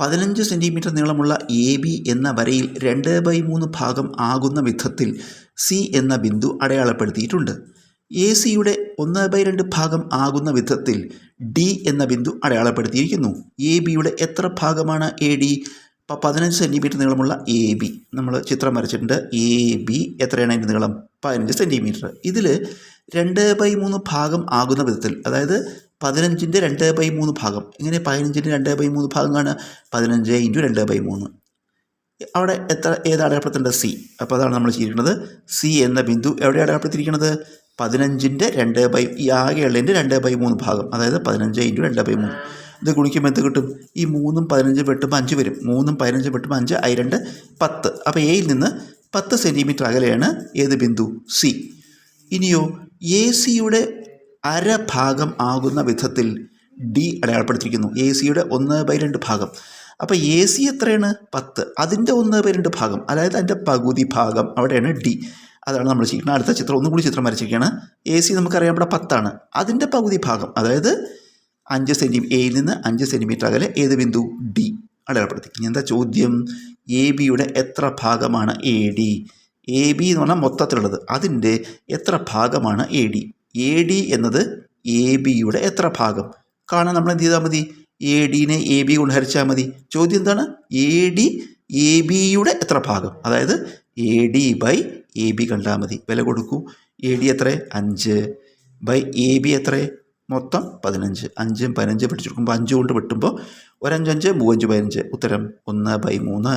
15 centimetre നീളമുള്ള A B എന്ന വരയിൽ 2/3 ഭാഗം ആകുന്ന വിധത്തിൽ സി എന്ന ബിന്ദു അടയാളപ്പെടുത്തിയിട്ടുണ്ട്. എ സിയുടെ 1/2 ഭാഗം ആകുന്ന വിധത്തിൽ ഡി എന്ന ബിന്ദു അടയാളപ്പെടുത്തിയിരിക്കുന്നു. എ ബിയുടെ എത്ര ഭാഗമാണ് എ ഡി? 15 സെൻറ്റിമീറ്റർ നീളമുള്ള എ ബി നമ്മൾ ചിത്രം വരച്ചിട്ടുണ്ട്. എ ബി എത്രയാണ് അതിൻ്റെ നീളം? 15 സെൻറ്റിമീറ്റർ. ഇതിൽ 2/3 ഭാഗം ആകുന്ന വിധത്തിൽ, അതായത് 15ൻ്റെ 2/3 ഭാഗം. ഇങ്ങനെ 15ൻ്റെ 2/3 ഭാഗം കാണുക, 15 × 2/3. അവിടെ ഏത് അടയാളപ്പെടുത്തേണ്ടത്? സി. അപ്പോൾ അതാണ് നമ്മൾ ചെയ്തിരിക്കുന്നത്. സി എന്ന ബിന്ദു എവിടെ അടയാളപ്പെടുത്തിയിരിക്കുന്നത്? 15ൻ്റെ ഈ ആകെയുള്ളതിൻ്റെ 2/3 ഭാഗം, അതായത് 15 × 2/3. ഇത് ഗുണിക്കുമ്പോൾ എന്ത് കിട്ടും? ഈ 3ഉം 15 വെട്ടുമ്പോൾ 5 വരും. 3ഉം 15 വെട്ടുമ്പോൾ 5, I 2 10. അപ്പോൾ എയിൽ നിന്ന് 10 സെൻറ്റിമീറ്റർ അകലെയാണ് ഏത് ബിന്ദു? സി. ഇനിയോ എ സിയുടെ അരഭാഗം ആകുന്ന വിധത്തിൽ ഡി അടയാളപ്പെടുത്തിയിരിക്കുന്നു. എ സിയുടെ 1/2 ഭാഗം. അപ്പോൾ എ സി എത്രയാണ്? 10. അതിൻ്റെ 1/2 ഭാഗം, അതായത് അതിൻ്റെ പകുതി ഭാഗം, അവിടെയാണ് ഡി. അതാണ് നമ്മൾ ചെയ്യുന്നത്. അടുത്ത ചിത്രം ഒന്നുകൂടി ചിത്രം വരച്ചിരിക്കുകയാണ്. എ സി നമുക്കറിയാം ഇവിടെ 10 ആണ്. അതിൻ്റെ പകുതി ഭാഗം, അതായത് 5 സെൻറ്റിമീറ്റർ, എയിൽ നിന്ന് 5 സെൻറ്റിമീറ്റർ അകലെ ഏത് ബിന്ദു? ഡി അടയാളപ്പെടുത്തി. ഇനി എന്താ ചോദ്യം? എ ബിയുടെ എത്ര ഭാഗമാണ് എ ഡി? എ ബി എന്ന് പറഞ്ഞാൽ മൊത്തത്തിലുള്ളത്, അതിൻ്റെ എത്ര ഭാഗമാണ് എ ഡി? എ ഡി എന്നത് എ ബിയുടെ എത്ര ഭാഗം കാണാൻ നമ്മൾ എന്ത് ചെയ്താൽ മതി? എ ഡിനെ എ ബി കൊണ്ട് ഹരിച്ചാൽ മതി. ചോദ്യം എന്താണ്? എ ഡി എ ബിയുടെ എത്ര ഭാഗം, അതായത് A D by A B കണ്ടാൽ മതി. വില കൊടുക്കൂ. എ ഡി എത്ര? 5 ബൈ എ ബി എത്ര? മൊത്തം 15. 5ഉം 15 പിടിച്ചെടുക്കുമ്പോൾ 5 കൊണ്ട് വെട്ടുമ്പോൾ 1 5 5 3 5 15. ഉത്തരം 1/3.